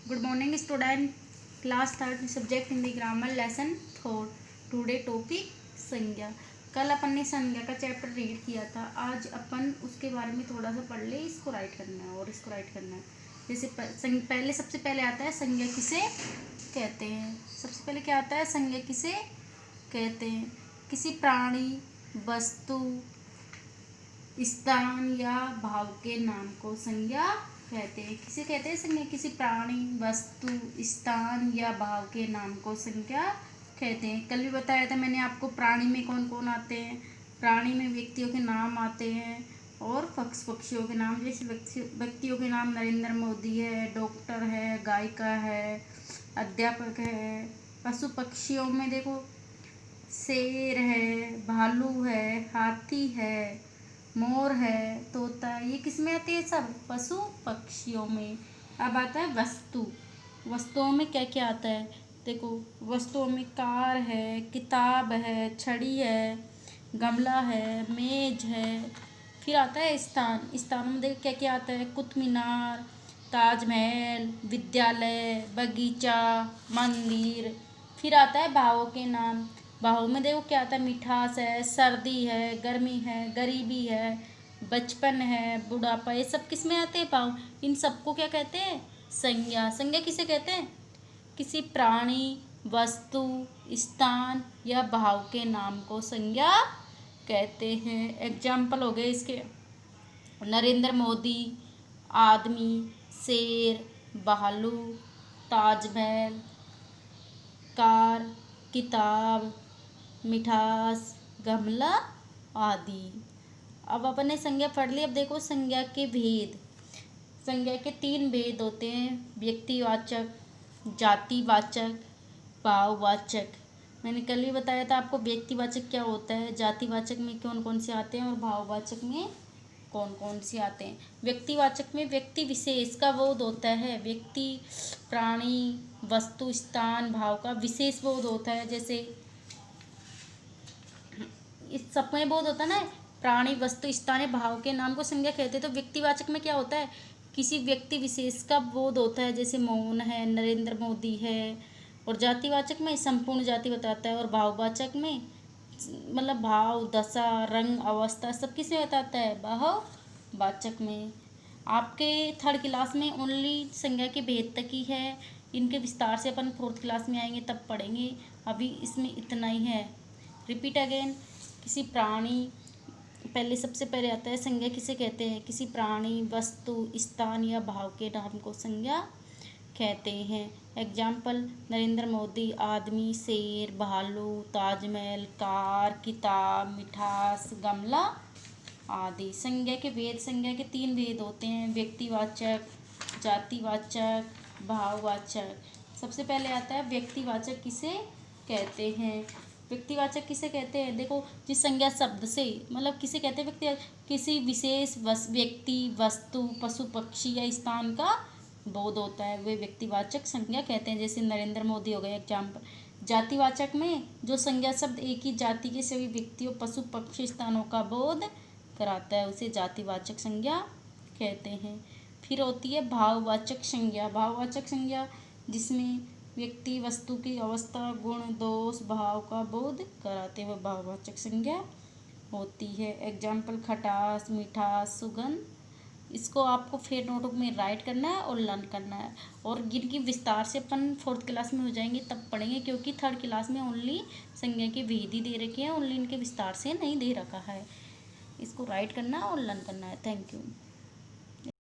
Good morning student, class third, subject Hindi grammar, lesson 4। Today topic संज्ञा। कल अपन ने संज्ञा का चैप्टर रीड किया था। आज अपन उसके बारे में थोड़ा सा पढ़ ले। इसको राइट करना है और इसको राइट करना है। जैसे पहले सबसे पहले आता है संज्ञा किसे कहते हैं। सबसे पहले क्या आता है? संज्ञा किसे कहते हैं? किसी प्राणी, वस्तु, स्थान या भाव के नाम को संज्ञा कहते हैं। किसे कहते हैं संज्ञा? किसी प्राणी, वस्तु, स्थान या भाव के नाम को संज्ञा कहते हैं। कल भी बताया था मैंने आपको प्राणी में कौन कौन आते हैं। प्राणी में व्यक्तियों के नाम आते हैं और पक्षियों के नाम। जैसे व्यक्तियों के नाम नरेंद्र मोदी है, डॉक्टर है, गायिका है, अध्यापक है। पशु पक्षियों में देखो शेर है, भालू है, हाथी है, मोर है, तोता है। ये किस में आते हैं? सब पशु पक्षियों में। अब आता है वस्तु। वस्तुओं में क्या क्या आता है? देखो वस्तुओं में कार है, किताब है, छड़ी है, गमला है, मेज है। फिर आता है स्थान। स्थानों में देखो क्या क्या आता है? कुतुब मीनार, ताजमहल, विद्यालय, बगीचा, मंदिर। फिर आता है भावों के नाम। भावों में देखो क्या आता है? मिठास है, सर्दी है, गर्मी है, गरीबी है, बचपन है, बुढ़ापा। ये सब किस में आते हैं? भाव। इन सबको क्या कहते हैं? संज्ञा। संज्ञा किसे कहते हैं? किसी प्राणी, वस्तु, स्थान या भाव के नाम को संज्ञा कहते हैं। एग्जाम्पल हो गए इसके: नरेंद्र मोदी, आदमी, शेर, भालू, ताजमहल, कार, किताब, मिठास, गमला आदि। अब अपन ने संज्ञा पढ़ ली। अब देखो संज्ञा के भेद। संज्ञा के 3 भेद होते हैं: व्यक्तिवाचक, जातिवाचक, भाववाचक। मैंने कल ही बताया था आपको व्यक्तिवाचक क्या होता है, जातिवाचक में कौन कौन से आते हैं और भाववाचक में कौन कौन से आते हैं। व्यक्तिवाचक में व्यक्ति विशेष का बोध होता है। व्यक्ति, प्राणी, वस्तु, स्थान, भाव का विशेष बोध होता है। जैसे इस सब में बोध होता है ना, प्राणी, वस्तु, स्थान या भाव के नाम को संज्ञा कहते हैं। तो व्यक्तिवाचक में क्या होता है? किसी व्यक्ति विशेष का बोध होता है। जैसे मोहन है, नरेंद्र मोदी है। और जातिवाचक में संपूर्ण जाति बताता है। और भाववाचक में मतलब भाव, दशा, रंग, अवस्था सब किसमें बताता है? भाववाचक में। आपके थर्ड क्लास में ओनली संज्ञा के भेद तक ही है। इनके विस्तार से अपन फोर्थ क्लास में आएंगे तब पढ़ेंगे। अभी इसमें इतना ही है। Repeat again. किसी प्राणी, पहले सबसे पहले आता है संज्ञा किसे कहते हैं? किसी प्राणी, वस्तु, स्थान या भाव के नाम को संज्ञा कहते हैं। एग्जाम्पल: नरेंद्र मोदी, आदमी, शेर, भालू, ताजमहल, कार, किताब, मिठास, गमला आदि। संज्ञा के भेद। संज्ञा के 3 भेद होते हैं: व्यक्तिवाचक, जातिवाचक, भाववाचक। सबसे पहले आता है व्यक्तिवाचक किसे कहते हैं। व्यक्तिवाचक किसे कहते हैं? देखो जिस संज्ञा शब्द से मतलब किसे कहते हैं व्यक्ति? किसी विशेष व्यक्ति, वस्तु, पशु पक्षी या स्थान का बोध होता है, वे व्यक्तिवाचक संज्ञा कहते हैं। जैसे नरेंद्र मोदी हो गए एग्जाम्पल। जातिवाचक में जो संज्ञा शब्द एक ही जाति के सभी व्यक्तियों, पशु पक्षी, स्थानों का बोध कराता है, उसे जातिवाचक संज्ञा कहते हैं। फिर होती है भाववाचक संज्ञा। भाववाचक संज्ञा जिसमें व्यक्ति, वस्तु की अवस्था, गुण, दोष, भाव का बोध कराते हुए भाववाचक संज्ञा होती है। एग्जाम्पल: खटास, मिठास, सुगंध। इसको आपको फिर नोटबुक में राइट करना है और लर्न करना है। और जिनकी विस्तार से अपन फोर्थ क्लास में हो जाएंगे तब पढ़ेंगे, क्योंकि थर्ड क्लास में ओनली संज्ञा के भेद ही दे रखे हैं, ओनली इनके विस्तार से नहीं दे रखा है। इसको राइट करना और लर्न करना है। Thank you.